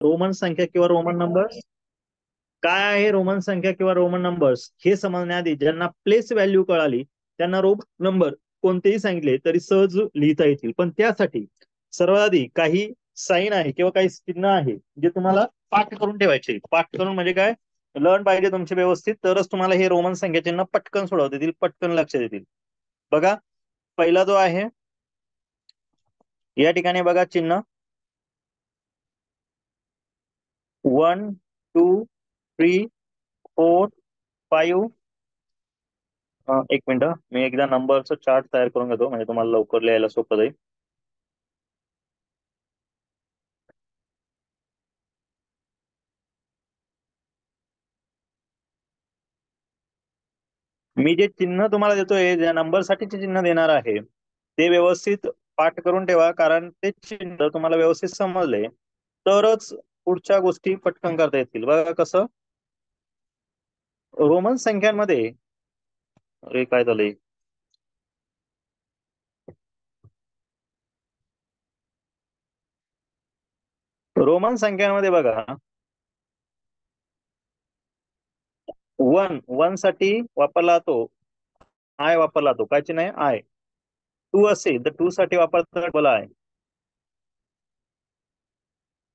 Roman संख्या किंवा Roman numbers काय आहे. रोमन संख्या किंवा रोमन नंबर्स हे समजण्याआधी ज्यांना प्लेस व्हॅल्यू कळाली त्यांना रोमन नंबर कोणतेही सांगितले तरी सहज लिहिता येतील. पण त्यासाठी सर्वात आधी काही साईन आहे किंवा काही चिन्ह आहे जे तुम्हाला पाठ करून ठेवायचे. पाठ करून म्हणजे काय, लर्न पाहिजे तुमचे व्यवस्थित, तरच तुम्हाला हे रोमन संख्या चिन्ह पटकन सोडवता येतील, पटकन लक्षात येतील. बघा, पहिला जो आहे या ठिकाणी बघा चिन्ह 1 2 3 4 5. एक मिनिट, मी एकदा नंबरचं चार्ट तयार करून घेतो म्हणजे तुम्हाला लवकर लिहायला सोपं जाईल. मी जे चिन्ह तुम्हाला देतोय, ज्या नंबरसाठीचे चिन्ह देणार आहे ते व्यवस्थित पाठ करून ठेवा, कारण ते चिन्ह तुम्हाला व्यवस्थित समजले तरच पुढच्या गोष्टी पटकन करता येतील. बघा कसं, रोमन संख्यांमध्ये, अरे काय झालंय, रोमन संख्यांमध्ये बघा, 1 साठी वापरला तो आय, वापरला तो काय चिन्ह आहे आय. 2 असेल तर 2 साठी वापरला डबल आय.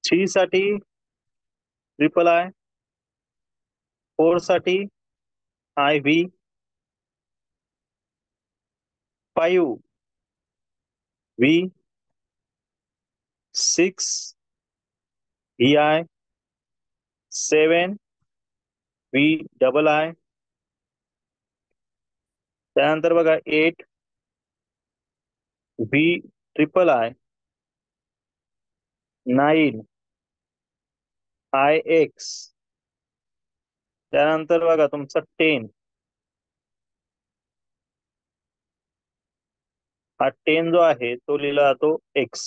3 साठी ट्रिपल आय. 4 साठी I V. 5 V. 6 V I. 7 V double I. त्यानंतर बघा 8 V triple I. 9 I x. त्यानंतर बघा तुमचा 10, हा 10 जो आहे तो लिहिला जातो एक्स.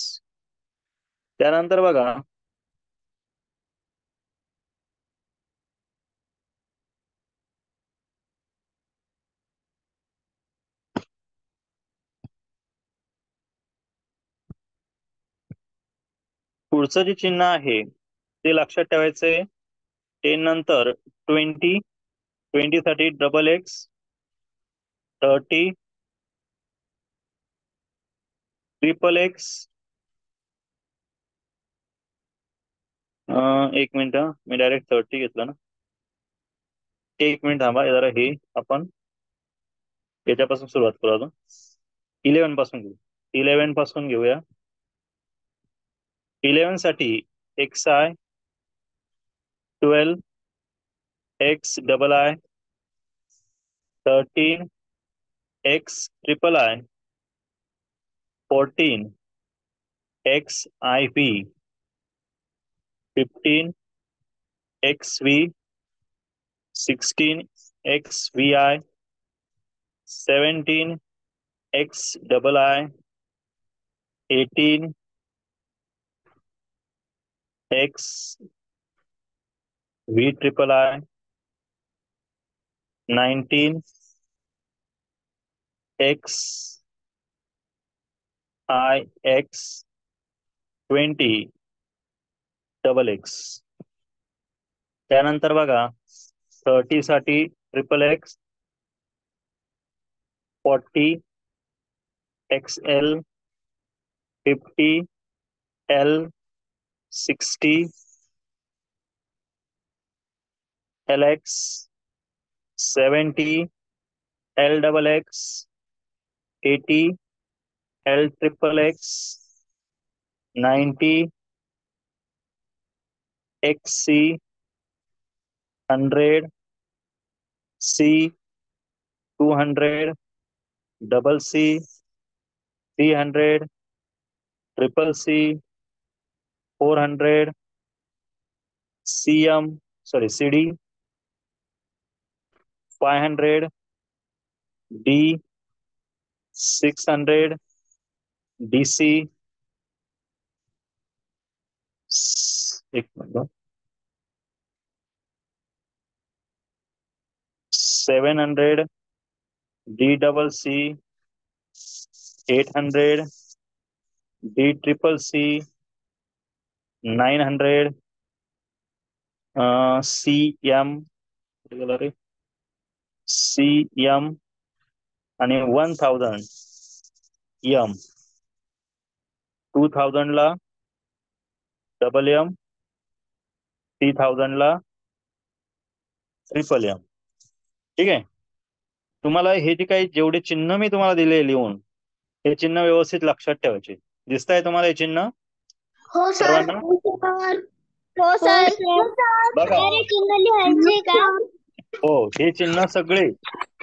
त्यानंतर बघा पुढचं जे चिन्ह आहे ते लक्षात ठेवायचंय. 10 नंतर 20. 20 साठी डबल एक्स. 30 triple x. एक मिनिट, मी डायरेक्ट 30 घेतलं ना. एक मिनिट थांबा जरा, हे आपण याच्यापासून सुरुवात करू. अजून 11 पासून घेऊ. 11 पासून घेऊया. 11 साठी X I. 12 X double I. 13 X triple I. 14 X I V. 15 X V. 16 X V I. 17 X double I. 18 X V triple I. 19 X I X. 20 double X. त्यानंतर बघा 30 साठी triple X. 40 X L. 50 L. 60 L X. 70 L double X. 80 L triple X. 90 X C. 100 C. 200 double C. 300 triple C. 400 C M, sorry C D. 500 D. 600 D C. एक minute, 700 D double C. 800 D triple C. 900 C M C M आणि 1000 M, 2000ला double M, 3000ला triple M. ठीक आहे. तुम्हाला हे जे काही जेवढे चिन्ह मी तुम्हाला दिले लिहून, हे चिन्ह व्यवस्थित लक्षात ठेवायचे. दिसताय तुम्हाला हे चिन्ह हो सर. सर्वांना? हो सर. बघा, अरे चिन्ह लिहायचे का? हो, हे चिन्ह सगळे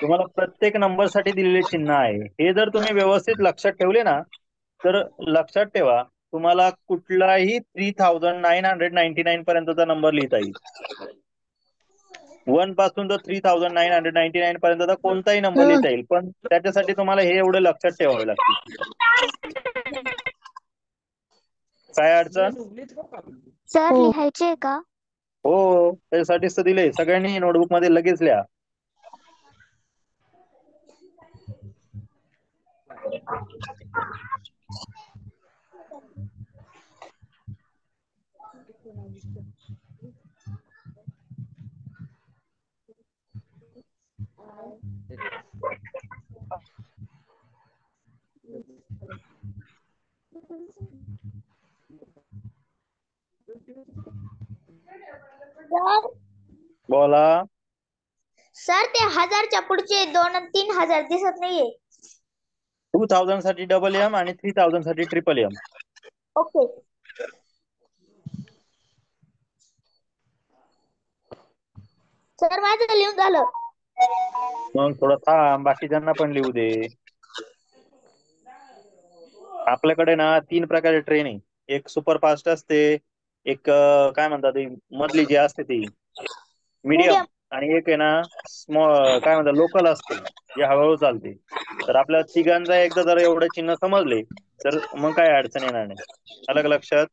तुम्हाला प्रत्येक नंबर साठी दिलेले चिन्ह आहे. हे जर तुम्ही व्यवस्थित लक्षात ठेवले ना, तर लक्षात ठेवा तुम्हाला कुठलाही 3999 पर्यंतचा नंबर लिहिता येईल. 1 पासून तर 3999 पर्यंतचा कोणताही नंबर लिहिता येईल, पण त्याच्यासाठी तुम्हाला हे एवढं लक्षात ठेवावे लागतील. काय अडचण? सर लिहायचे का? हो, त्यासाठीच तर दिले. सगळ्यांनी नोटबुक मध्ये लगेच लिहा. सर बोला. सर ते 1000च्या पुढचे 2 आणि 3000 दिसत नाहीये. 2000 साठी डबल एम आणि 3000 साठी ट्रिपल एम. ओके सर, माझं लिहून झालं. मग थोडं थांब, बाकीच्यांना पण लिहू दे. आपल्याकडे ना 3 प्रकारचे ट्रेन आहे. एक सुपरफास्ट असते, एक काय म्हणतात ती मधली जी असते ती मीडियम, मीडियम. आणि एक आहे ना स्मॉल, काय म्हणतात लोकल असते, जे हळूहळू चालते. तर आपल्या तिघांचा एकदा जर एवढे चिन्ह समजले तर मग काय अडचण येणार नाही. अलग लक्षात?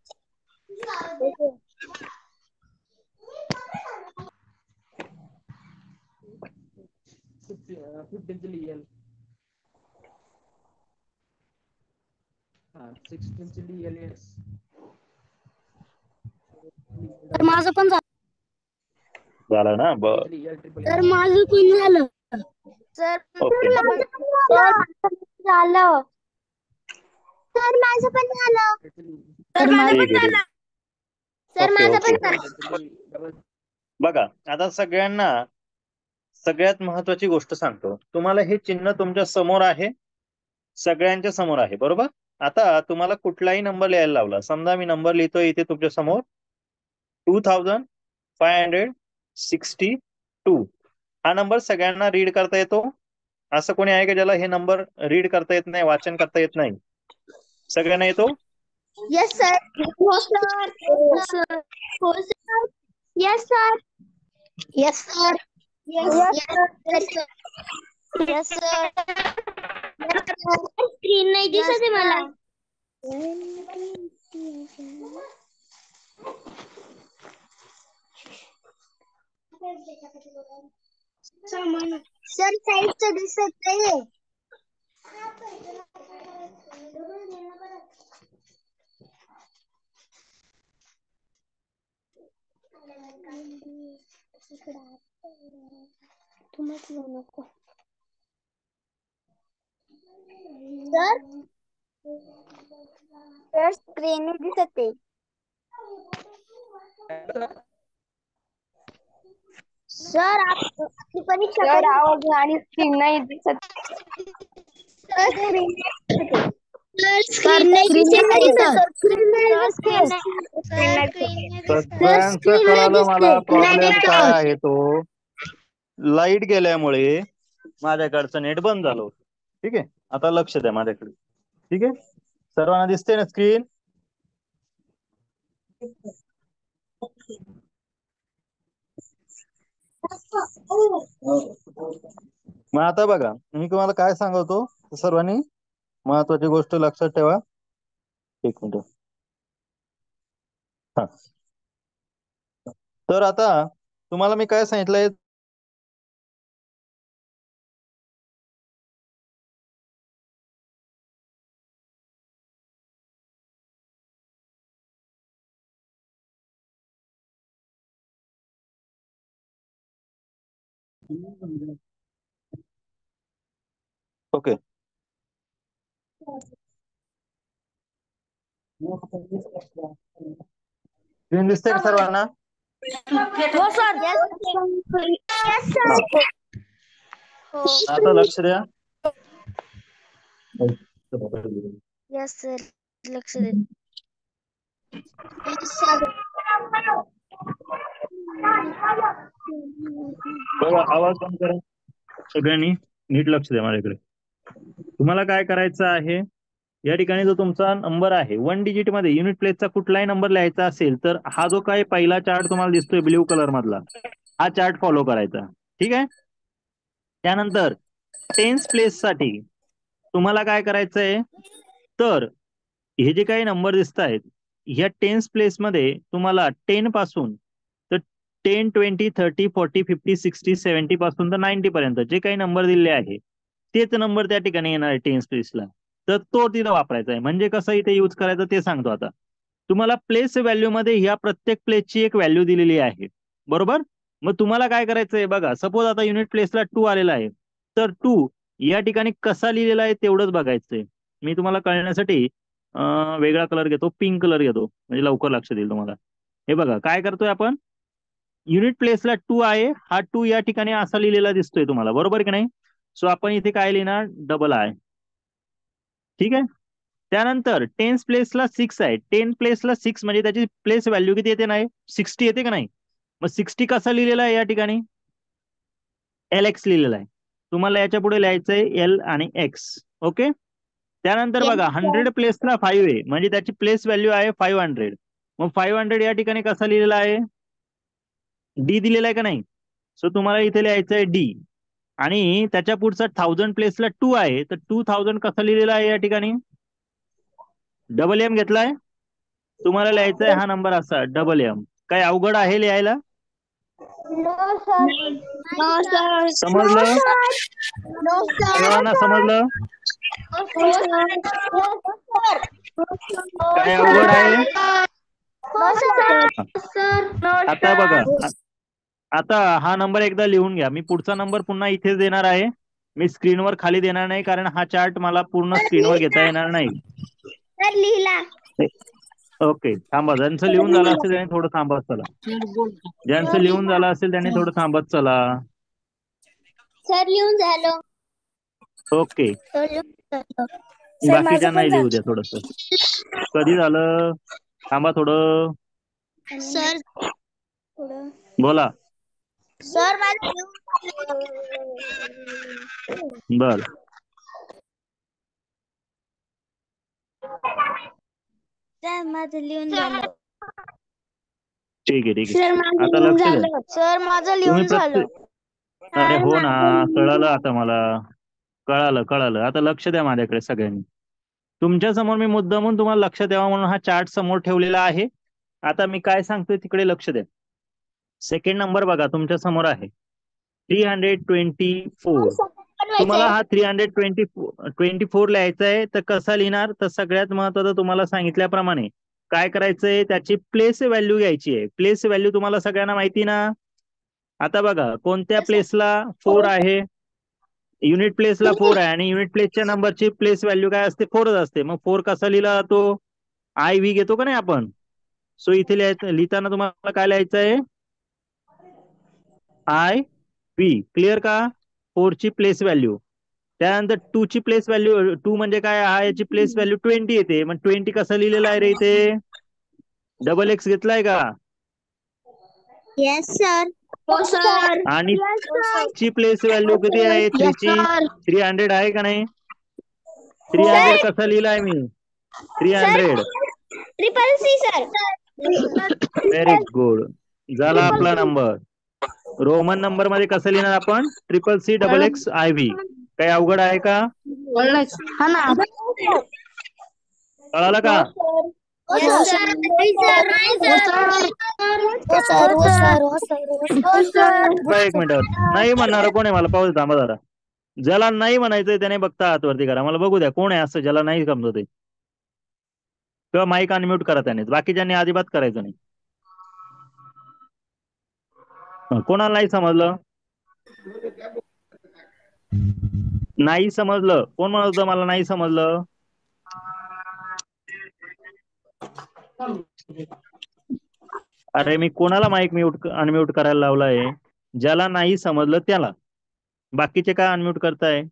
तर माझं पण झालं ना? बर, तर माझं पण झालं. Sir okay. झालं. सर माझं पण झालं. तर माझं ठीक पण आहे, ठीक झालं. सर ओके, माझं ओके. पण झालं. बघा, आता सगळ्यांना सगळ्यात महत्वाची गोष्ट सांगतो. तुम्हाला हे चिन्ह तुमच्या समोर आहे, सगळ्यांच्या समोर आहे, बरोबर? आता तुम्हाला कुठलाही नंबर लिहायला लावला. समजा मी नंबर लिहितोय इथे तुमच्या समोर 2562. हा नंबर सगळ्यांना रीड करता येतो? असं कोणी आहे का ज्याला हे नंबर रीड करता येत नाही, वाचन करता येत नाही? सगळ्यांना येतो? Yes sir. हो सर. हो सर. हो sir. Yes sir. Yes sir. Yes sir. Yes sir. Screen नाही दिसत आहे मला. सर साईडचं दिसत नाहीये. सर स्क्रीन नाही दिसत आहे. सर आपली परीक्षा सर आवाज आणि स्क्रीन नाही दिसत. स्क्रीन नाही दिसत. सगळ्यांचं कळालं मला प्रॉब्लेम काय आहे तो. लाईट गेल्यामुळे माझ्याकडचं नेट बंद झालं होतं. ठीक आहे, आता लक्ष द्या माझ्याकडे. ठीक आहे, सर्वांना दिसते ना स्क्रीन? मग आता बघा, मी तुम्हाला काय सांगतो, सर्वांनी महत्वाची गोष्ट लक्षात ठेवा. एक मिनिट. हा, तर आता तुम्हाला मी काय सांगितलंय, ओके. स्क्रीन दिसते का सर्वांना? हो सर. Yes sir. आता लक्ष द्या. Yes sir. लक्ष दे. सर. बघा, आवाज बंद करा सगळ्यांनी. नीट लक्ष द्या माझ्याकडे. तुम्हाला काय करायचं आहे, या ठिकाणी जो तुमचा नंबर आहे 1 डिजिट मध्ये युनिट प्लेसचा कुठलाही नंबर लिहायचा असेल तर हा जो काही पहिला चार्ट तुम्हाला दिसतोय ब्ल्यू कलर मधला, हा चार्ट फॉलो करायचा. ठीक आहे. त्यानंतर टेन्स प्लेस साठी तुम्हाला काय करायचंय, तर हे जे काही नंबर दिसत आहेत ह्या टेन्स प्लेस मध्ये तुम्हाला 10 पासून तर 10, 20, 30, 40, 50, 60, 70 पासून तर 90 पर्यंत जे काही नंबर दिले आहे तेच नंबर त्या ठिकाणी येणार आहे टेन्स प्लेसला. तर तो तिथं वापरायचा आहे. म्हणजे कसं इथे यूज करायचं ते सांगतो. आता तुम्हाला प्लेस व्हॅल्यू मध्ये ह्या प्रत्येक प्लेसची एक व्हॅल्यू दिलेली आहे, बरोबर. मग तुम्हाला काय करायचंय बघा, सपोज आता युनिट प्लेसला 2 आलेला आहे, तर 2 या ठिकाणी कसा लिहिलेला आहे तेवढंच बघायचंय. मी तुम्हाला कळण्यासाठी वेगळा कलर घेतो, पिंक कलर घेतो, म्हणजे लवकर लक्ष देईल तुम्हाला. हे बघा काय करतोय आपण, युनिट प्लेसला 2 आहे, हा 2 या ठिकाणी असा लिहिलेला दिसतोय तुम्हाला, बरोबर की नाही. सो आपण इथे काय लिहिणार, डबल आहे. ठीक आहे. त्यानंतर टेन्स प्लेसला 6 आहे, 10 प्लेसला 6 म्हणजे त्याची प्लेस व्हॅल्यू किती येते, नाही 60 येते का नाही. मग 60 कसा लिहिलेला आहे या ठिकाणी, LX लिहिलेला आहे. तुम्हाला याच्या पुढे लिहायचंय L आणि X. ओके. त्यानंतर बघा 100 प्लेसला 5 आहे, म्हणजे त्याची प्लेस व्हॅल्यू आहे 500. मग 500 या ठिकाणी कसा लिहिलेला आहे, D दिलेला आहे का नाही. सो तुम्हाला इथे लिहायचं आहे D. आणि त्याच्या पुढचा 1000 प्लेसला 2 आहे, तर 2000 कसा लिहिलेला आहे या ठिकाणी, डबल M घेतलाय. तुम्हाला लिहायचा आहे हा नंबर असा डबल M. काय अवघड आहे लिहायला, नो सर. No sir. समजलं नो सर्वांना, समजलं काय अवघड आहे. आता बघा, आता हा नंबर एकदा लिहून घ्या. मी पुढचा नंबर पुन्हा इथेच देणार आहे, मी स्क्रीनवर खाली देणार नाही, कारण हा चार्ट मला पूर्ण स्क्रीनवर घेता येणार नाही. लिहिला. ओके, थांबा. ज्यांचं लिहून झालं असेल त्याने थोडं थांबत चला. ज्यांचं लिहून झालं असेल त्याने थोडं थांबत चला. सर लिहून झालं. ओके. सर माझं बाकीच्यांना पण लिहू झालं. द्या थोडस. कधी झालं, थांबा थोडं. सर बोला. सर माझं बर, सर माझं लिहून झालं. ठीक आहे ठीक सर आहे. माझं आता लिहून लक्ष द्या. झालं. सर माझं तुम्ही लिहून झालं. अरे हो ना, कळालं आता मला, कळालं कळालं. आता लक्ष द्या माझ्याकडे सगळ्यांनी. तुमच्या समोर मी मुद्दामून तुम्हाला लक्ष द्यावा म्हणून हा चार्ट समोर ठेवलेला आहे. आता मी काय सांगतोय तिकडे लक्ष द्या. सेकंड नंबर बघा तुमच्या समोर आहे 324. तुम्हाला हा 324 लिहायचा आहे, तर कसा लिहिणार, तर सगळ्यात महत्वाचं तुम्हाला सांगितल्याप्रमाणे काय करायचंय, त्याची प्लेस व्हॅल्यू घ्यायची आहे. प्लेस व्हॅल्यू तुम्हाला सगळ्यांना माहिती ना. आता बघा कोणत्या प्लेसला 4 आहे, युनिट प्लेसला 4 आहे, आणि युनिट प्लेसच्या नंबरची प्लेस व्हॅल्यू काय असते, 4च असते. मग 4 कसा लिहिला जातो, IV घेतो का नाही आपण. सो इथे लिहिताना तुम्हाला काय लिहायचं आहे, IV. क्लिअर का. 4 ची प्लेस व्हॅल्यू. त्यानंतर 2 ची प्लेस व्हॅल्यू, 2 म्हणजे काय, हा याची प्लेस व्हॅल्यू 20 येते. मग 20 कसं लिहिलेलं आहे रे इथे, डबल X घेतलाय का. Yes sir. हो सर. आणि ची प्लेस व्हॅल्यू किती आहे, 3 ची 300 आहे का नाही. 300 कसा लिहिलाय मी, 300. Triple C sir. Very good. झाला आपला नंबर. रोमन नंबर मध्ये कसं लिहिणार आपण, CCC IV. काही अवघड आहे का, हा ना. कळालं का. एक मिनिट, नाही म्हणणार कोण आहे मला पाहू दे, थांबा जरा. ज्याला नाही म्हणायचंय त्याने बघता हात वरती करा, मला बघू द्या कोण आहे असं ज्याला नाही समजत आहे. किंवा माईक अनम्यूट करा त्याने, बाकीच्यांनी अजिबात करायचं नाही. कोणाला नाही समजलं, नाही समजलं. कोण म्हणत होतं मला नाही समजलं? अरे मी कोणाला माईक म्यूट अनम्यूट करायला लावलाय? ज्याला नाही समजलं त्याला. बाकीचे काय अनम्यूट करताय?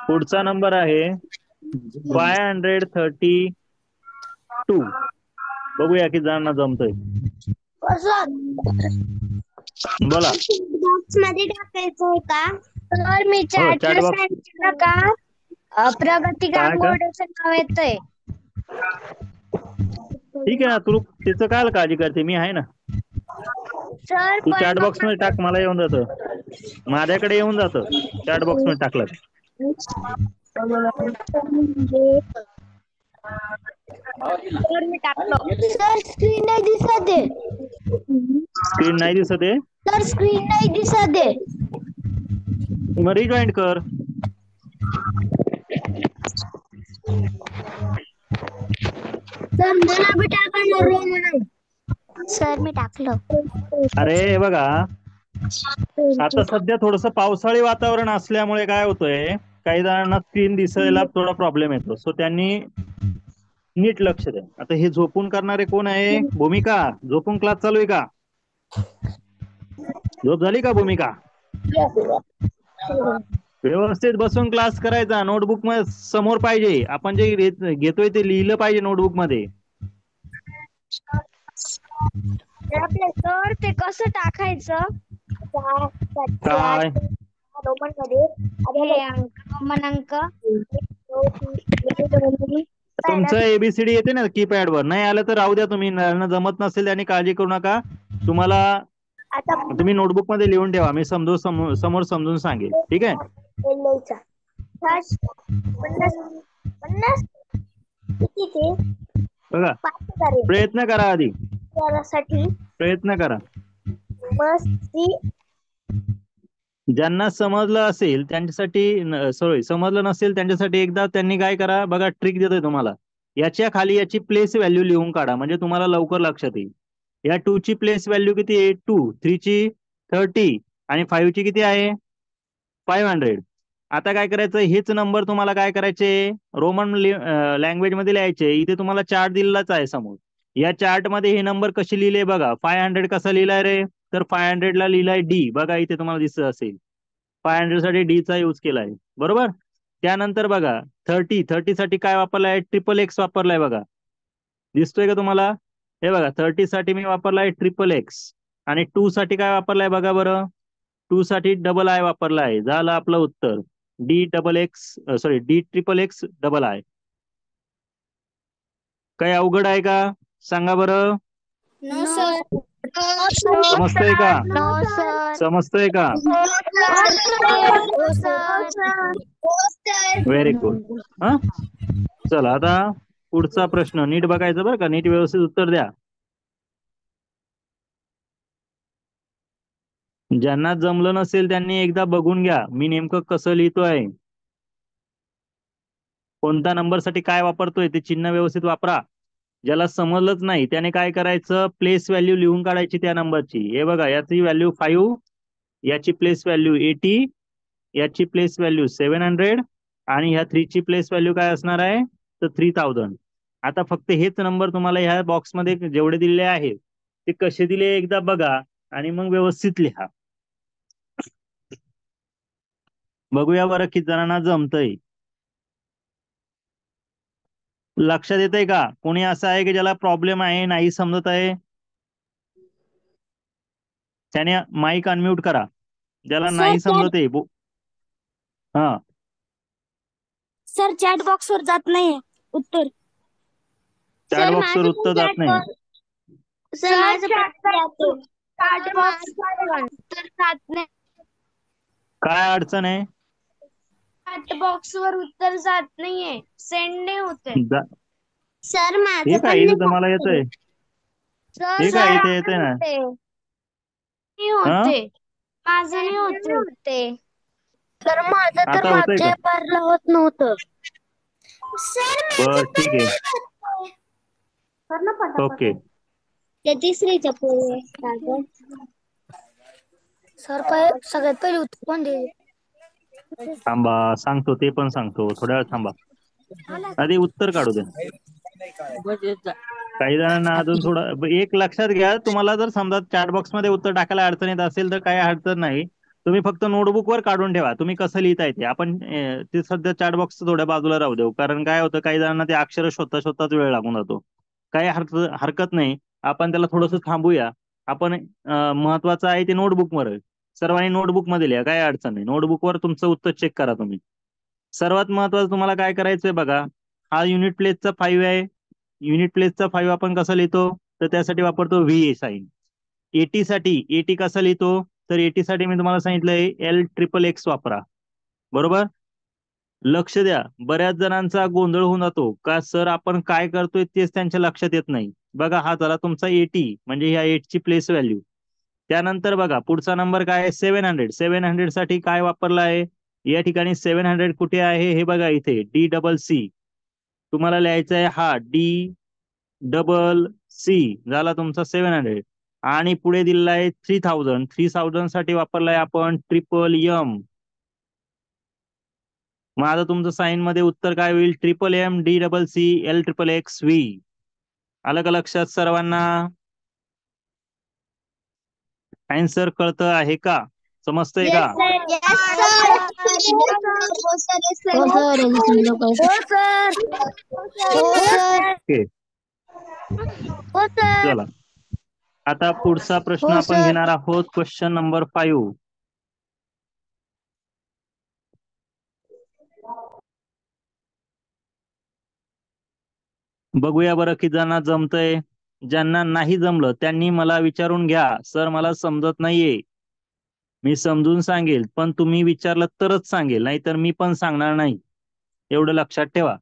पुढचा नंबर आहे 532. बघूया की जणांना जमतंय. बोला. बॉक्स मध्ये टाकायचंय का? तर मी हो, चॅटला chat box. सांगितलं का प्रगती काय का? गांगोडेचं नाव येतंय. ठीक आहे ना, तू तिचं काय काळजी करते, मी आहे ना. सर तू पण चॅट बॉक्स मध्ये टाक, मला येऊन जातं. माझ्याकडे येऊन जातं चॅट बॉक्स मध्ये टाकलं. सर मी टाकलो. सर स्क्रीन नाही दिसत आहे. स्क्रीन नाही दिसत आहे? सर स्क्रीन नाही दिसत आहे. मग रिजॉईन कर. सर मला बी टाकणार रोमन. सर मी टाकलं. अरे हे बघा, आता सध्या थोडस पावसाळी वातावरण असल्यामुळे काय होतंय, काही जणांना स्क्रीन दिसायला थोडा प्रॉब्लेम येतो. सो त्यांनी नीट लक्ष द्या. आता हे झोपून करणारे कोण आहे? भूमिका, झोपून क्लास चालू आहे का? झोप झाली का भूमिका? व्यवस्थित बसून क्लास करायचा. नोटबुक मध्ये समोर पाहिजे. आपण जे घेतोय ते लिहिलं पाहिजे नोटबुक मध्ये. आपले सर ते कसं टाकायचं? काय रोमन मध्ये रोमन अंक तुमचं एबीसीडी येते ना कीपॅड वर? नाही आलं तर राहू द्या, तुम्ही जमत नसेल त्याने काळजी करू नका. तुम्हाला तुम्ही नोटबुक मध्ये लिहून ठेवा, मी समोर समजून सांगेल. ठीक आहे? बघा, प्रयत्न करा आधी, प्रयत्न करा. ज्यांना समजलं असेल त्यांच्यासाठी सॉरी, समजलं नसेल त्यांच्यासाठी एकदा त्यांनी काय करा, बघा ट्रिक देतोय तुम्हाला. याच्या खाली याची प्लेस व्हॅल्यू लिहून काढा, म्हणजे तुम्हाला लवकर लक्षात येईल. या 2 ची प्लेस व्हॅल्यू किती आहे? 2. 3 ची 30 आणि 5 ची किती आहे? 500. आता काय करायचं, हेच नंबर तुम्हाला काय करायचे, रोमन लँग्वेज मध्ये लिहायचे. इथे तुम्हाला चार्ट दिलेलाच आहे समोर. या चार्ट मध्ये हे नंबर कसे लिहिले बघा. 500 कसा लिहिलाय रे? तर 500 ला लिहिलाय डी. बघा इथे तुम्हाला दिसत असेल, 500 साठी डी चा यूज केलाय. बरोबर. त्यानंतर बघा 30 साठी काय वापरलाय? XXX वापरलाय. बघा दिसतोय का तुम्हाला? हे बघा 30 साठी मी वापरलाय XXX. आणि 2 साठी काय वापरलाय बघा बरं. 2 साठी II वापरलाय. झालं आपलं उत्तर DXXI. काही अवघड आहे का? सांगा बरं. No sir. समजतंय का? समजतंय का? Very good. हा, चला आता पुढचा प्रश्न नीट बघायचा बरं का, नीट व्यवस्थित उत्तर द्या. ज्यांना जमलं नसेल त्यांनी एकदा बघून घ्या मी नेमकं कसं लिहितोय. कोणत्या नंबर साठी काय वापरतोय ते चिन्ह व्यवस्थित वापरा. ज्याला समजलंच नाही त्याने काय करायचं, प्लेस व्हॅल्यू लिहून काढायची त्या नंबरची. हे बघा, याची व्हॅल्यू 5, याची प्लेस व्हॅल्यू 80, याची प्लेस व्हॅल्यू 700 आणि ह्या 3 ची प्लेस व्हॅल्यू काय असणार आहे तर 3000. आता फक्त हेच नंबर तुम्हाला ह्या बॉक्समध्ये जेवढे दिलेले आहेत ते कसे दिले एकदा बघा आणि मग व्यवस्थित लिहा. बघूया बरं किती जणांना जमतंय. लक्षात येतंय का? कोणी असं आहे की ज्याला प्रॉब्लेम आहे, नाही समजत आहे? त्याने माईक अनम्यूट करा. ज्याला नाही समजत आहे हा सर चॅट बॉक्स वर जात नाही उत्तर. चॅट बॉक्स वर उत्तर जात नाही. काय अडचण आहे? चॅट बॉक्स वर उत्तर जात नाहीये, सेंड नाही होते. सर माझं ठीक आहे, इथं तुम्हाला येतंय. ठीक आहे, इथे येते ना. होते माझं नाही होते. तर माझं तर आता होतंय का? मागच्या पेपरला होत नव्हतं. सर बर ठीक आहे. कर ना ओके. त्या तिसरीच्या पुढे सागर. सर सगळ्यात पहिले उत्तर कोण दे? थांबा सांगतो, ते पण सांगतो, थोड्या वेळ थांबा. आधी उत्तर काढू द्या. काही जणांना अजून थोडं एक लक्षात घ्या, तुम्हाला जर समजा चॅट बॉक्स मध्ये उत्तर टाकायला अडचण येत असेल तर काही अडचण नाही. तुम्ही फक्त नोटबुक वर काढून ठेवा तुम्ही कसं लिहिताय ते. आपण ते सध्या चॅट बॉक्स थोड्या बाजूला राहू देऊ, कारण काय होतं काही जणांना ते अक्षर शोधता शोधताच वेळ लागून जातो. काही हरकत नाही, आपण त्याला थोडंसं थांबूया. आपण महत्वाचं आहे ते नोटबुक वर. सर्वांनी नोटबुक मध्ये लिहा, काही अडचण नाही. नोटबुकवर तुमचं उत्तर चेक करा तुम्ही. सर्वात महत्वाचं तुम्हाला काय करायचंय बघा, हा युनिट प्लेसचा 5 आहे. युनिट प्लेसचा 5 आपण कसं लिहितो, तर त्यासाठी वापरतो व्ही साईन. एटी साठी एटी कसं लिहितो, तर एटी साठी मी तुम्हाला सांगितलंय L XXX वापरा. बरोबर. लक्ष द्या, बऱ्याच जणांचा गोंधळ होऊन जातो का सर आपण काय करतोय तेच त्यांच्या लक्षात येत नाही. बघा हा झाला तुमचा 80, म्हणजे ह्या 8 ची प्लेस व्हॅल्यू. त्यानंतर बघा पुढचा नंबर काय आहे, 700. 700 साठी काय वापरला आहे, या ठिकाणी 700 कुठे आहे हे बघा, इथे DCC. तुम्हाला लिहायचं आहे हा DCC झाला तुमचा 700. आणि पुढे दिलेला आहे 3000. 3000 साठी वापरलाय आपण MM. मग आता तुमचं साईन मध्ये उत्तर काय होईल, MM DCC LXXV. आलं का लक्षात सर्वांना? आन्सर कळतं आहे का, समजतंय का? Yes, sir. हो सर. हो सर. ओके, हो सर. चला आता पुढचा प्रश्न हो आपण सर. घेणार आहोत, क्वेश्चन नंबर 5. बघूया बरं किती जणांना जमतंय. ज्यांना नाही जमलं त्यांनी मला विचारून घ्या, सर मला समजत नाहीये. मी समजून सांगेल, पण तुम्ही विचारलं तरच सांगेल, नाहीतर मी पण सांगणार नाही. एवढं लक्षात ठेवा.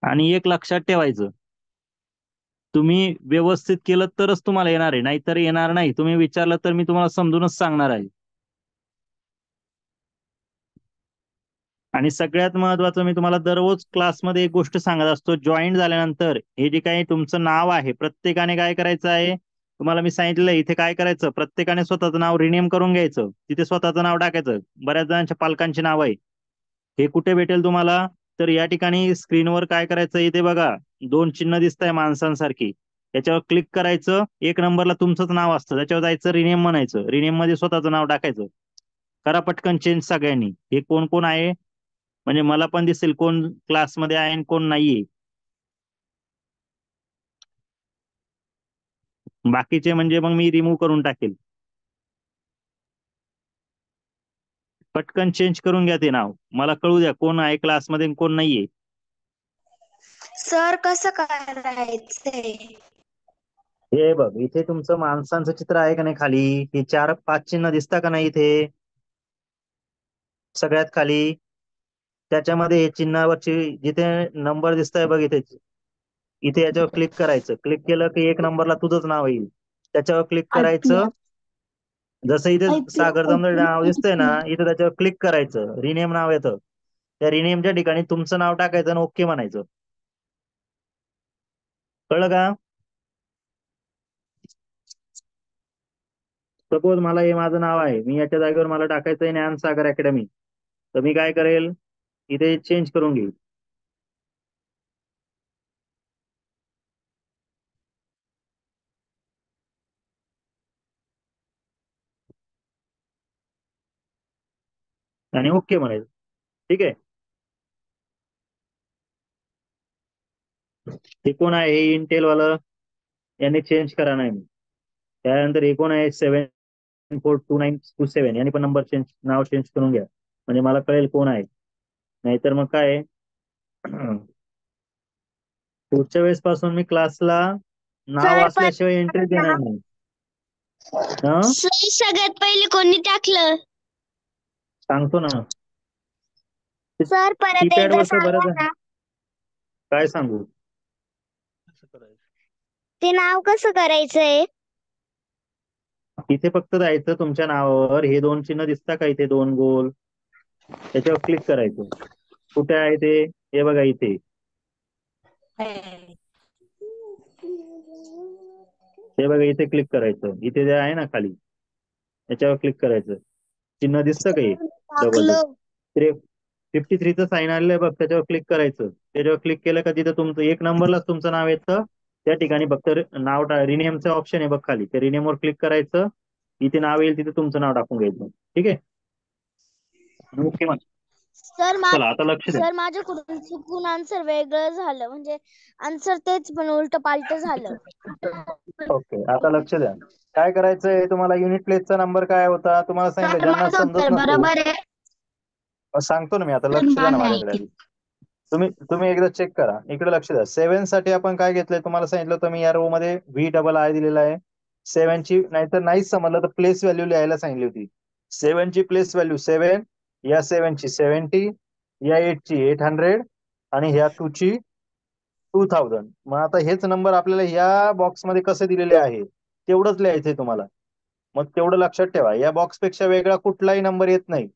आणि एक लक्षात ठेवायचं, तुम्ही व्यवस्थित केलं तरच तुम्हाला येणार आहे, नाहीतर येणार नाही. तुम्ही विचारलं तर मी तुम्हाला समजूनच सांगणार आहे. आणि सगळ्यात महत्वाचं, मी तुम्हाला दररोज क्लासमध्ये एक गोष्ट सांगत असतो, जॉईन झाल्यानंतर हे जे काही तुमचं नाव आहे प्रत्येकाने काय करायचं आहे, तुम्हाला मी सांगितलं इथे काय करायचं, प्रत्येकाने स्वतःचं नाव रिनेम करून घ्यायचं. तिथे स्वतःचं नाव टाकायचं. बऱ्याच जणांच्या पालकांची नाव आहे. हे कुठे भेटेल तुम्हाला, तर या ठिकाणी स्क्रीनवर काय करायचं, इथे बघा 2 चिन्ह दिसत आहे माणसांसारखी, याच्यावर क्लिक करायचं. 1 नंबरला तुमचंच नाव असतं, त्याच्यावर जायचं, रिनेम म्हणायचं. रिनेम मध्ये स्वतःचं नाव टाकायचं. करा पटकन चेंज सगळ्यांनी. हे कोण कोण आहे, म्हणजे मला पण दिसेल कोण क्लासमध्ये आहे आणि कोण नाहीये. बाकीचे म्हणजे मग मी रिमूव्ह करून टाकेल. पटकन चेंज करून घ्या ते नाव, मला कळू द्या कोण आहे क्लासमध्ये आणि कोण नाहीये. सर कसं करायचंय? हे बघ, इथे तुमचं माणसांचं चित्र आहे का नाही खाली, हे 4-5 चिन्ह दिसता का नाही इथे सगळ्यात खाली. त्याच्यामध्ये हे चिन्हावरची जिथे नंबर दिसत आहे बघ, इथे इथे याच्यावर क्लिक करायचं. क्लिक केलं की 1 नंबरला तुझंच नाव येईल, त्याच्यावर क्लिक करायचं. जसं इथे सागर दमदर नाव दिसतंय ना, इथे त्याच्यावर क्लिक करायचं, रिनेम नाव येतं. त्या रिनेमच्या ठिकाणी तुमचं नाव टाकायचं आणि ओके म्हणायचं. कळलं का? सपोज मला हे माझं नाव आहे, मी याच्या जागेवर मला टाकायचं आहे ज्ञान सागर अकॅडमी, तर मी काय करेल, इथे चेंज करून घेईल. आणि ओके म्हणायचं. ठीक आहे. हे कोण आहे, हे इंटेल वालं, यांनी चेंज करा नाही. त्यानंतर हे कोण आहे, 742927, यांनी पण नंबर चेंज, नाव चेंज करून घ्या, म्हणजे मला कळेल कोण आहे. नाहीतर मग काय पुढच्या वेळेस पासून मी क्लासला नाव सर असल्याशिवाय एंट्री देणार नाही. सगळ्यात पहिले कोणी टाकलं? सांगतो ना. सर परत कीपॅड एकदा वरचं सांगा बरं, ना. काय सांगू, ते नाव कसं करायचंय? इथे फक्त जायचं तुमच्या नावावर, हे 2 चिन्ह दिसता का इथे 2 गोल, त्याच्यावर क्लिक करायचं. कुठे आहे ते, हे बघा इथे हे बघा इथे क्लिक करायचं, इथे जे आहे ना खाली याच्यावर क्लिक करायचं, चिन्ह दिसतं का हे डबल टाकलं. 53चं साईन आलेलं आहे बघ, त्याच्यावर क्लिक करायचं. त्याच्यावर क्लिक केलं का तिथं तुमचं 1 नंबरलाच तुमचं नाव येतं. त्या ठिकाणी फक्त नाव रिनेमचं ऑप्शन आहे बघ खाली, त्या रिनेमवर क्लिक करायचं. इथे नाव येईल तिथे तुमचं नाव टाकून घ्यायचं. ठीक आहे. ओके मग सर चला आता लक्ष द्या. माझ्याकडून चुकून आन्सर वेगळं झालं, म्हणजे आन्सर तेच पण उलट पालट झालं. ओके आता लक्ष द्या. काय करायचंय तुम्हाला, युनिट प्लेसचा नंबर काय होता तुम्हाला सांगितलं. ज्यांना समजत नसेल बरोबर आहे. सांगतो ना मी, आता लक्ष द्या ना माझ्याकडे आधी. तुम्ही एकदा चेक करा, इकडे लक्ष द्या. 7 साठी आपण काय घेतलंय तुम्हाला सांगितलं होतं मी, या रो मध्ये VII दिलेला आहे. 7 ची नाहीतर नाहीच समजलं तर प्लेस व्हॅल्यू लिहायला सांगितली होती. 7 ची प्लेस व्हॅल्यू 7, या 7 ची 70, या 8 ची 800 आणि ह्या 2 ची 2000. मग आता हेच नंबर आपल्याला या बॉक्स मध्ये कसे दिलेले आहे तेवढंच लिहायचंय तुम्हाला. मग तेवढं लक्षात ठेवा, या बॉक्स पेक्षा वेगळा कुठलाही नंबर येत नाही.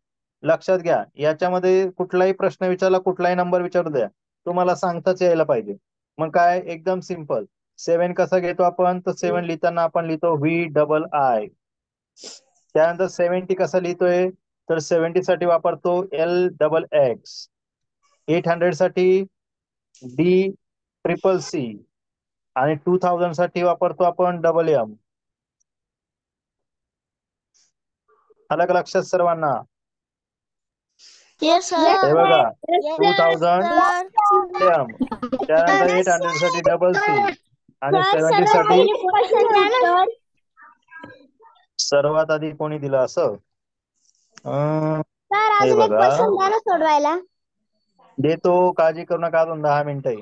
लक्षात घ्या, याच्यामध्ये कुठलाही प्रश्न विचारला, कुठलाही नंबर विचारू द्या, तुम्हाला सांगताच यायला पाहिजे. मग काय, एकदम सिंपल. 7 कसा घेतो आपण, तर 7 लिहिताना आपण लिहितो VII. त्यानंतर 70 कसा लिहितोय, तर 70 साठी वापरतो LXX. 800 साठी DCCC आणि 2000 साठी वापरतो आपण MM. अलग लक्षात सर्वांना. येस हे सर. बघा, येस 2000 सर. M, त्यानंतर 800 साठी CCC आणि सर 70 सर्वात साठी. पहिले क्वेश्चन द्या ना सर. सर्वात आधी कोणी दिलं असं? सर हे अजून एक बघा, क्वेश्चन द्या ना सोडवायला. देतो, काळजी करू नका, अजून 10 मिनिटं आहे.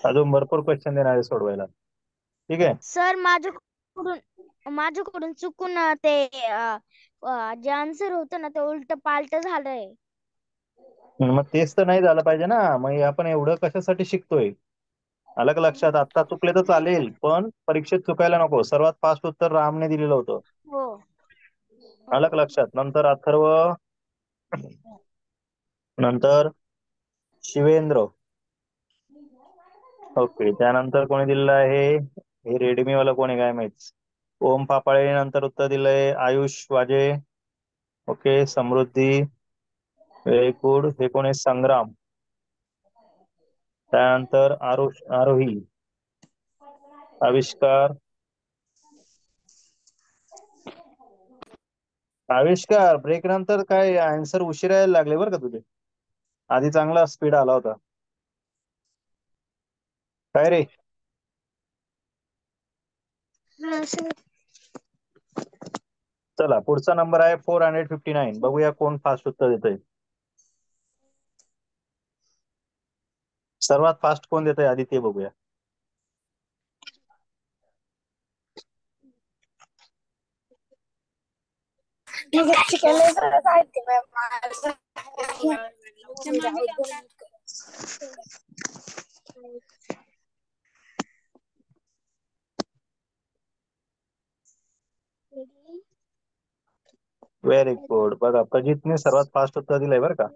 अजून भरपूर क्वेश्चन देणार आहे सोडवायला. ठीक आहे. सर माझ्याकडून चुकून ते जे आन्सर होतं ना ते उलट पालट झालंय. मग तेच तर नाही झालं पाहिजे ना, मग आपण एवढं कशासाठी शिकतोय. अलग लक्षात, आता चुकले तर चालेल पण परीक्षेत चुकायला नको. सर्वात फास्ट उत्तर रामने दिलेलं होतं. हो. अलग लक्षात. नंतर अथर्व, नंतर शिवेंद्र. ओके, त्यानंतर कोणी दिलेलं आहे, हे रेडमी वाला कोणी काय माहित. ओम पापाळे नंतर उत्तर दिलंय आयुष वाजे. ओके, समृद्धी, व्हेरी गुड. हे कोण आहे, संग्राम. त्यानंतर आरोही, आविष्कार. आविष्कार, ब्रेक नंतर काय आन्सर उशिरा यायला लागले बरं का तुझे. आधी चांगला स्पीड आला होता. काय रे. हा सर. चला पुढचा नंबर आहे 459. बघूया कोण फास्ट उत्तर देतोय. सर्वात फास्ट कोण देतोय आधी ते बघूया. Very good. बघा, प्रजितने सर्वात फास्ट उत्तर दिलंय बरं का.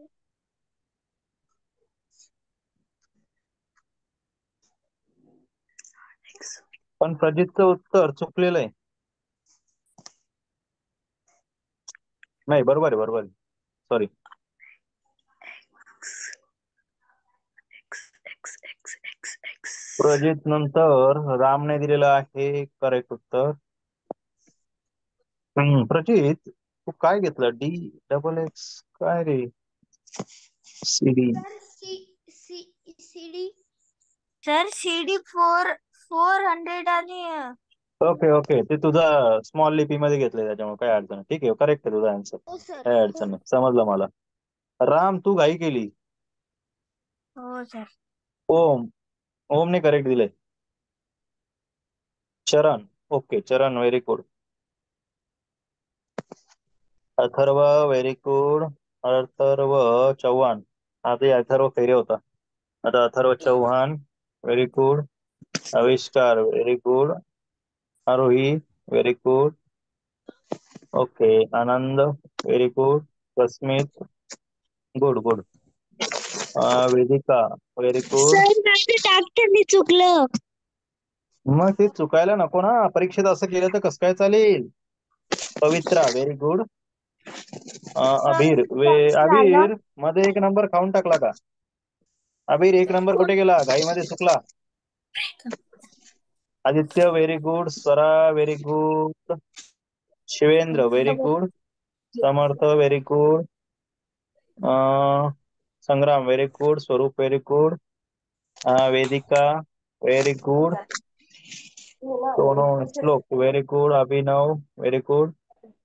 पण प्रजितचं उत्तर चुकलेलं आहे. नाही, बरोबर आहे, बरोबर आहे. सॉरी. प्रजित नंतर रामने दिलेलं आहे करेक्ट उत्तर. प्रजित, तू काय घेतलं, DXX काय रे, CD. सीडी. सर CD 400 आणि ओके ओके, ते तुझं स्मॉल लिपी मध्ये घेतलंय त्याच्यामुळे काय अडचण नाही. ठीक आहे, करेक्ट आहे तुझा आन्सर, हो सर. काय अडचण नाही, समजलं मला. राम, तू घाई केली. हो सर. ओम, ओमने करेक्ट दिलंय. Charan, okay Charan, very good. Atharva, very good. Atharva Chavan, आधी अथर्व फेरे होता, आता Atharva Chavan, very good. Avishkar, very good. Aarohi, very good. Okay, Anand, very good. Rashmit, good good. Vedika very good. डॉक्टरने चुकलं. मग ते चुकायला नको ना, परीक्षेत असं केलं तर कसं काय चालेल. पवित्रा व्हेरी गुड. अबीर मध्ये 1 नंबर खाऊन टाकला का? अबीर 1 नंबर कुठे गेला? घाईमध्ये चुकला. Aditya very good. Swara very good. Shivendra very good. Samarth very good. Sangram very good. Swaroop very good. Vedika very good. Sonu Shlok very good. Abhinav very good.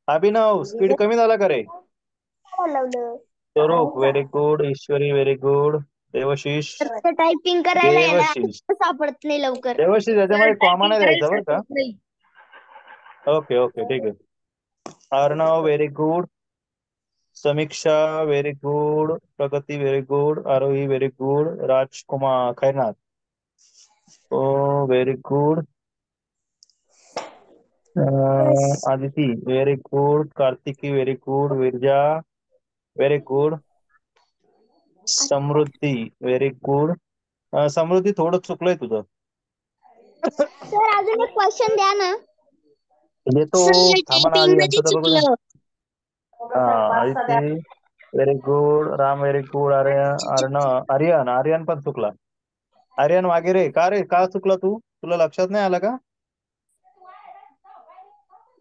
Abhinav speed कमी झाला का रे? Swaroop very good. Ishwari very good. Devashish typing करायला आहे ना, देवशीष सापडत नाही लवकर. देवशीष याच्यामध्ये कॉमा नाही द्यायचा बरं का. ओके ओके ठीक आहे. Arnav very good. Samiksha very good. Pragati very good. Aarohi very good. Rajkumar Khairnath ओ very good. Aditi very good. Kartiki very good. Viraja very good. Samruddhi very good. Samruddhi थोडं चुकलंय तुझं. सर अजून एक क्वेश्चन द्या ना. देतो थांबा ना, आधी यांचं तर बघू द्या. Aditi very good. Ram very good. Aryan पण चुकला. आर्यन मागे रे. का रे, का चुकला तू? तुला लक्षात नाही आलं का?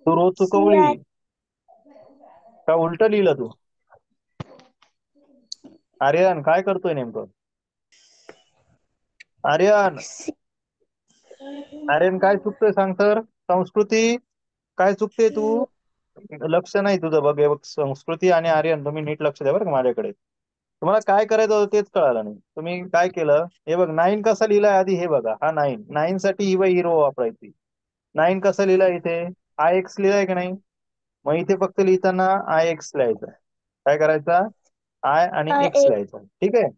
तू रोज चुकवली का? उलट लिहिलं तू? आर्यन काय करतोय नेमकं? आर्यन काय चुकतोय सांग तर. संस्कृती काय चुकते तू? लक्ष नाही तुझं. बघ हे बघ, संस्कृती आणि आर्यन तुम्ही नीट लक्ष द्या बरं का माझ्याकडे. तुम्हाला काय करायचं होतं तेच कळालं नाही. तुम्ही काय केलं हे बघ. 9 कसा लिहिलाय आधी हे बघा. हा 9 साठी ही बाई हिरो वापरायची. 9 कसं लिहिलाय इथे? IX लिहिलाय की नाही? मग इथे फक्त लिहिताना IX लिहायचं. काय करायचा? I आणि X लिहायचं. ठीक आहे.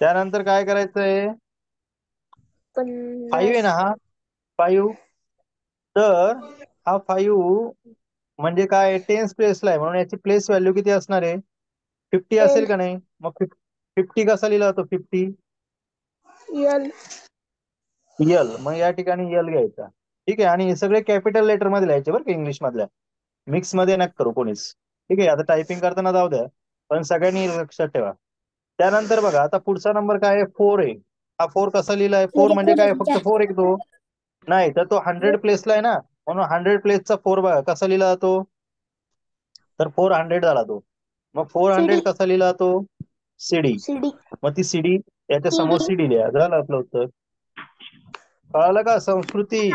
त्यानंतर काय करायचंय? 5 आहे ना हा 5. तर हा 5 म्हणजे काय? 10th प्लेसला आहे म्हणून याची प्लेस व्हॅल्यू किती असणार आहे? 50 असेल का नाही? मग 50 कसा लिहिला जातो? 50 यल. मग या ठिकाणी यल घ्यायचा. ठीक आहे. आणि हे सगळे कॅपिटल लेटर मध्ये लिहायचे बरं का, इंग्लिश मधल्या. मिक्स मध्ये नका करू कोणीच. ठीक आहे. आता टायपिंग करताना जाऊ द्या, पण सगळ्यांनी लक्षात ठेवा. त्यानंतर बघा आता पुढचा नंबर काय आहे? 4 आहे. हा 4 कसा लिहिलाय? 4 म्हणजे काय? फक्त 4 आहे तो नाही तर तो 100 प्लेसला आहे ना, म्हणून 100 प्लेसचा 4 बघा कसा लिहिला जातो. तर 400 झाला तो. मग 400 कसा लिहिला जातो? सीडी. मग ती सीडी याच्या समोर सीडी लिहा. झालं आपलं उत्तर. कळालं का? संस्कृती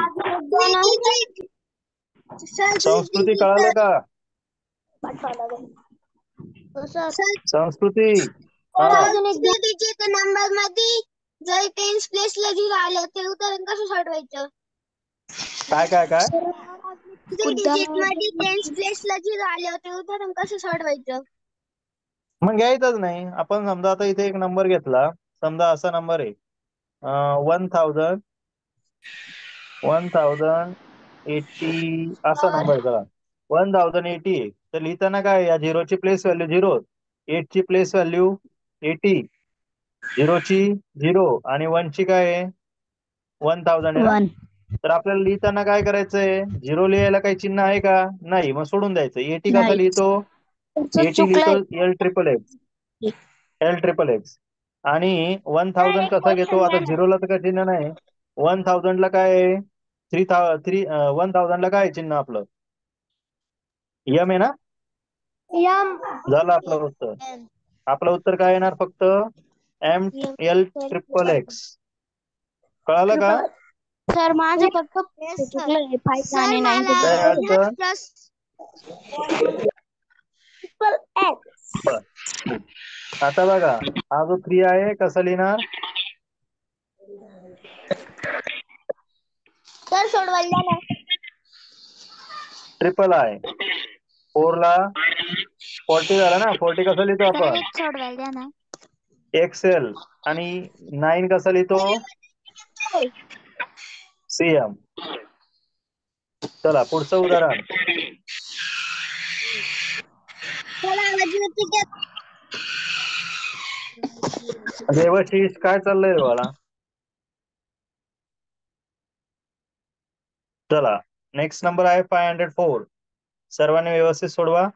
कळालं का? संस्कृती नंबर मध्ये जर 10th प्लेसला जी आलं ते उदाहरण कसं सोडवायचं? काय काय काय डिजिट मध्ये 10th प्लेसला जी आलं ते उदाहरण कसं सोडवायचं? मग घ्यायचंच नाही. आपण समजा आता इथे एक नंबर घेतला. समजा असा नंबर आहे 1080 असा नंबर आहे बघा. 1080 आहे. तर लिहिताना काय? या 0ची प्लेस व्हॅल्यू 0, 8ची प्लेस व्हॅल्यू 80, 0ची 0 आणि 1ची काय आहे? 1000 आहे ना. तर आपल्याला लिहिताना काय करायचंय? 0 लिहायला काही चिन्ह आहे का? नाही. मग सोडून द्यायचं. 80 कसा लिहितो? 80 लिहितो L XXX. आणि 1000 कसा घेतो? आता 0ला तर काय चिन्ह नाही. 1000 ला काय आहे? 1000 ला काय चिन्ह आपलं? यम आहे ना. झालं आपलं उत्तर. आपलं उत्तर काय येणार? फक्त MLXXX. कळालं का? सर माझं फक्त चुकलं 5 आणि 9. काय अडचण? आता बघा हा जो 3 आहे कसा लिहिणार? तर सोडवायला ना. I. 4 ला 40 झाला ना. 40 कसा लिहितो आपण? सोडवायला द्या ना. XL. आणि 9 कसा लिहितो? CM. चला पुढचं उदाहरण. देवशीष काय चाललंय बाळा? चला नेक्स्ट नंबर आहे 504. सर्वांनी व्यवस्थित सोडवा.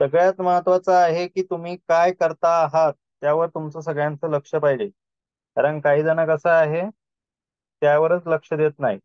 सगळ्यात महत्वाचं आहे की तुम्ही काय करता आहात त्यावर तुमचं सगळ्यांचं लक्ष पाहिजे. कारण काही जण कसं आहे त्यावरच लक्ष देत नाही.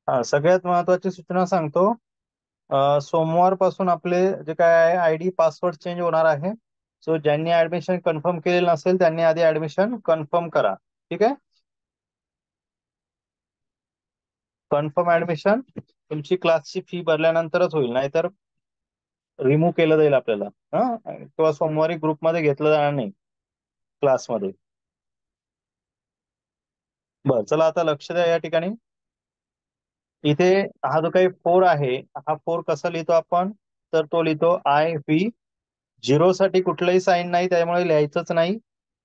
हा, सगळ्यात महत्वाची सूचना सांगतो. सोमवारपासून आपले जे काय आहे आयडी पासवर्ड चेंज होणार आहे. सो ज्यांनी ऍडमिशन कन्फर्म केलेलं नसेल त्यांनी आधी ऍडमिशन कन्फर्म करा. ठीक आहे. कन्फर्म ऍडमिशन तुमची क्लासची फी भरल्यानंतरच होईल, नाहीतर रिमूव्ह केलं जाईल आपल्याला. किंवा सोमवारी ग्रुपमध्ये घेतलं जाणार नाही क्लासमध्ये. बरं चला आता लक्ष द्या या ठिकाणी. इथे हा जो काही 4 आहे हा 4 कसा लिहितो आपण, तर तो लिहितो IV. 0 साठी कुठलंही साईन नाही त्यामुळे लिहायचंच नाही.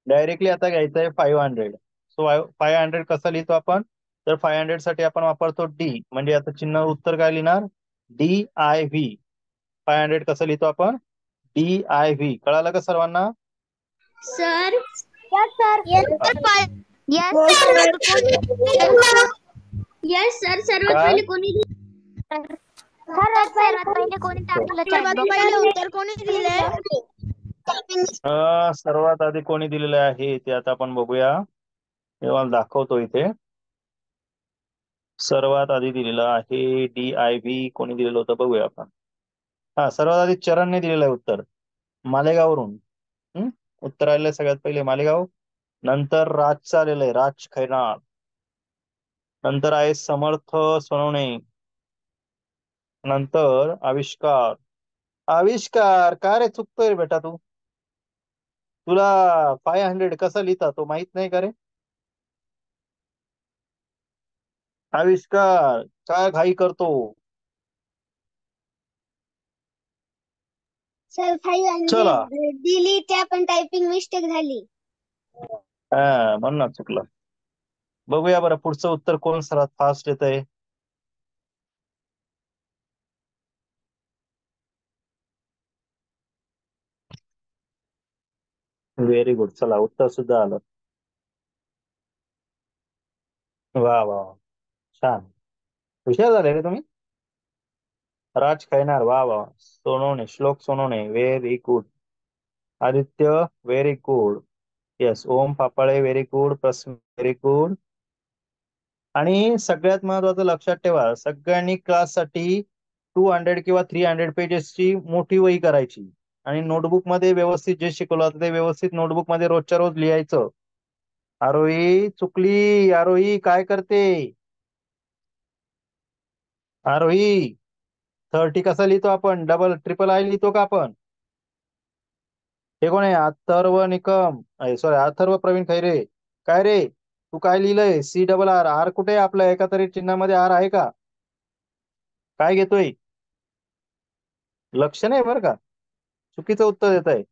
डायरेक्टली आता घ्यायचं आहे 500. सो 500 कसं लिहितो आपण, तर 500 साठी आपण वापरतो D. म्हणजे आता चिन्ह उत्तर काय लिहिणार, DIV. 500 कसं लिहितो आपण, DIV. कळालं का सर्वांना? सर यस सर सर्वात काय? पहिले कोणी सर्वात पहिले कोणी टाकलं सर्वात chat पहिले box? उत्तर कोणी दिले? सर्वात आधी कोणी दिलेलं आहे ते आता आपण बघूया. मी तुम्हाला दाखवतो इथे. सर्वात आधी दिलेलं आहे DIV. कोणी दिलेलं होतं बघूया आपण. हा, सर्वात आधी चरणने दिलेलं आहे उत्तर, मालेगाववरून. उत्तर आलेलं आहे सगळ्यात पहिले मालेगाव. नंतर राजचं आलेलं आहे, राज खैनाळ. नंतर आहे समर्थ सोनवणे. नंतर आविष्कार. आविष्कार काय रे चुकतोय रे बेटा तू? तुला 500 कसा लिहिता तो माहित नाही का रे? आविष्कार काय घाई करतो? सर 500 चला. दिली त्या पण टायपिंग मिस्टेक झाली. हा म्हणून चुकलं. बघूया बरं पुढचं उत्तर कोण सर्वात फास्ट येत आहे. Very good. चला उत्तर सुद्धा आलं. वा वा, छान, हुशार झाले रे तुम्ही. राज खैनार, वा वा. Sonawane, Shlok Sonawane, very good. Aditya, very good. Yes. Om Papale, very good. प्रश्न, व्हेरी गुड. आणि सगळ्यात महत्वाचं लक्षात ठेवा, सगळ्यांनी क्लाससाठी 200 किंवा 300 पेजेसची मोठी वही करायची आणि नोटबुक मध्ये व्यवस्थित जे शिकवलं होतं ते व्यवस्थित नोटबुक मध्ये रोजच्या रोज लिहायचं. आरोही चुकली. आरोही काय करते? आरोही 30 कसा लिहितो आपण, डबल ट्रिपल I लिहितो का आपण? हे कोण आहे? अथर्व निकम, सॉरी अथर्व प्रवीण खैरे. काय रे तू काय लिहिलंय? CRR. आर कुठे आहे आपल्या एका तरी चिन्हामध्ये? आर आहे का? काय घेतोय? लक्ष नाही बरं का, चुकीचं उत्तर देत आहे.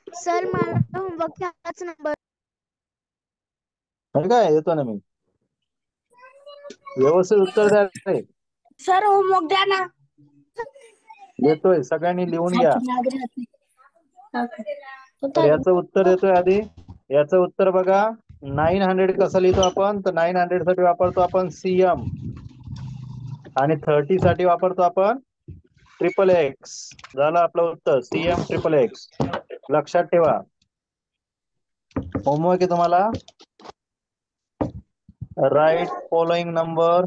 सर मला होमवर्क हाच नंबर. काय देतो ना मी, व्यवस्थित उत्तर द्या रे. सर होमवर्क द्या ना. देतोय, सगळ्यांनी लिहून घ्या. तर याचं उत्तर देतोय आधी. याचं उत्तर बघा, 900 कसं लिहितो आपण, तर 900 साठी वापरतो आपण CM आणि 30 साठी वापरतो आपण XXX. झालं आपलं उत्तर, CM XXX. लक्षात ठेवा. होमवर्क आहे तुम्हाला. Write following number.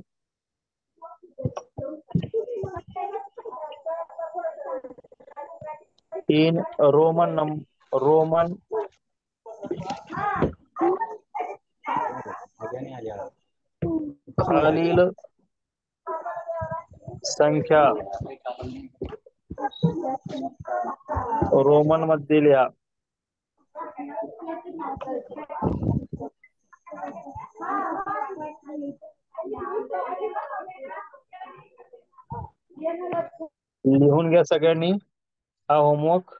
In Roman खालील संख्या रोमन मध्ये लिहा. लिहून घ्या सगळ्यांनी हा होमवर्क.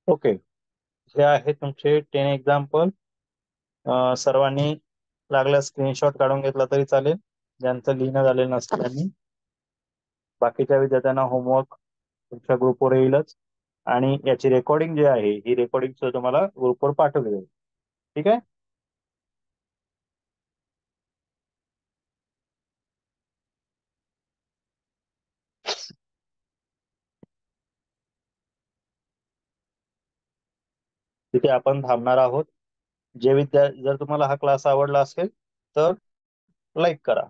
ओके, हे आहे तुमचे 10 एक्झाम्पल. सर्वांनी लागला स्क्रीनशॉट काढून घेतला तरी चालेल, ज्यांचं लिहिणं झालेलं नसतं त्यांनी. बाकीच्या विद्यार्थ्यांना होमवर्क तुमच्या ग्रुपवर येईलच, आणि याची रेकॉर्डिंग जी आहे ही रेकॉर्डिंग सुद्धा तुम्हाला ग्रुपवर पाठवली जाईल. ठीक आहे. तिथे आपण थांबणार आहोत. जर तुम्हाला हा क्लास आवडला असेल तर लाईक करा.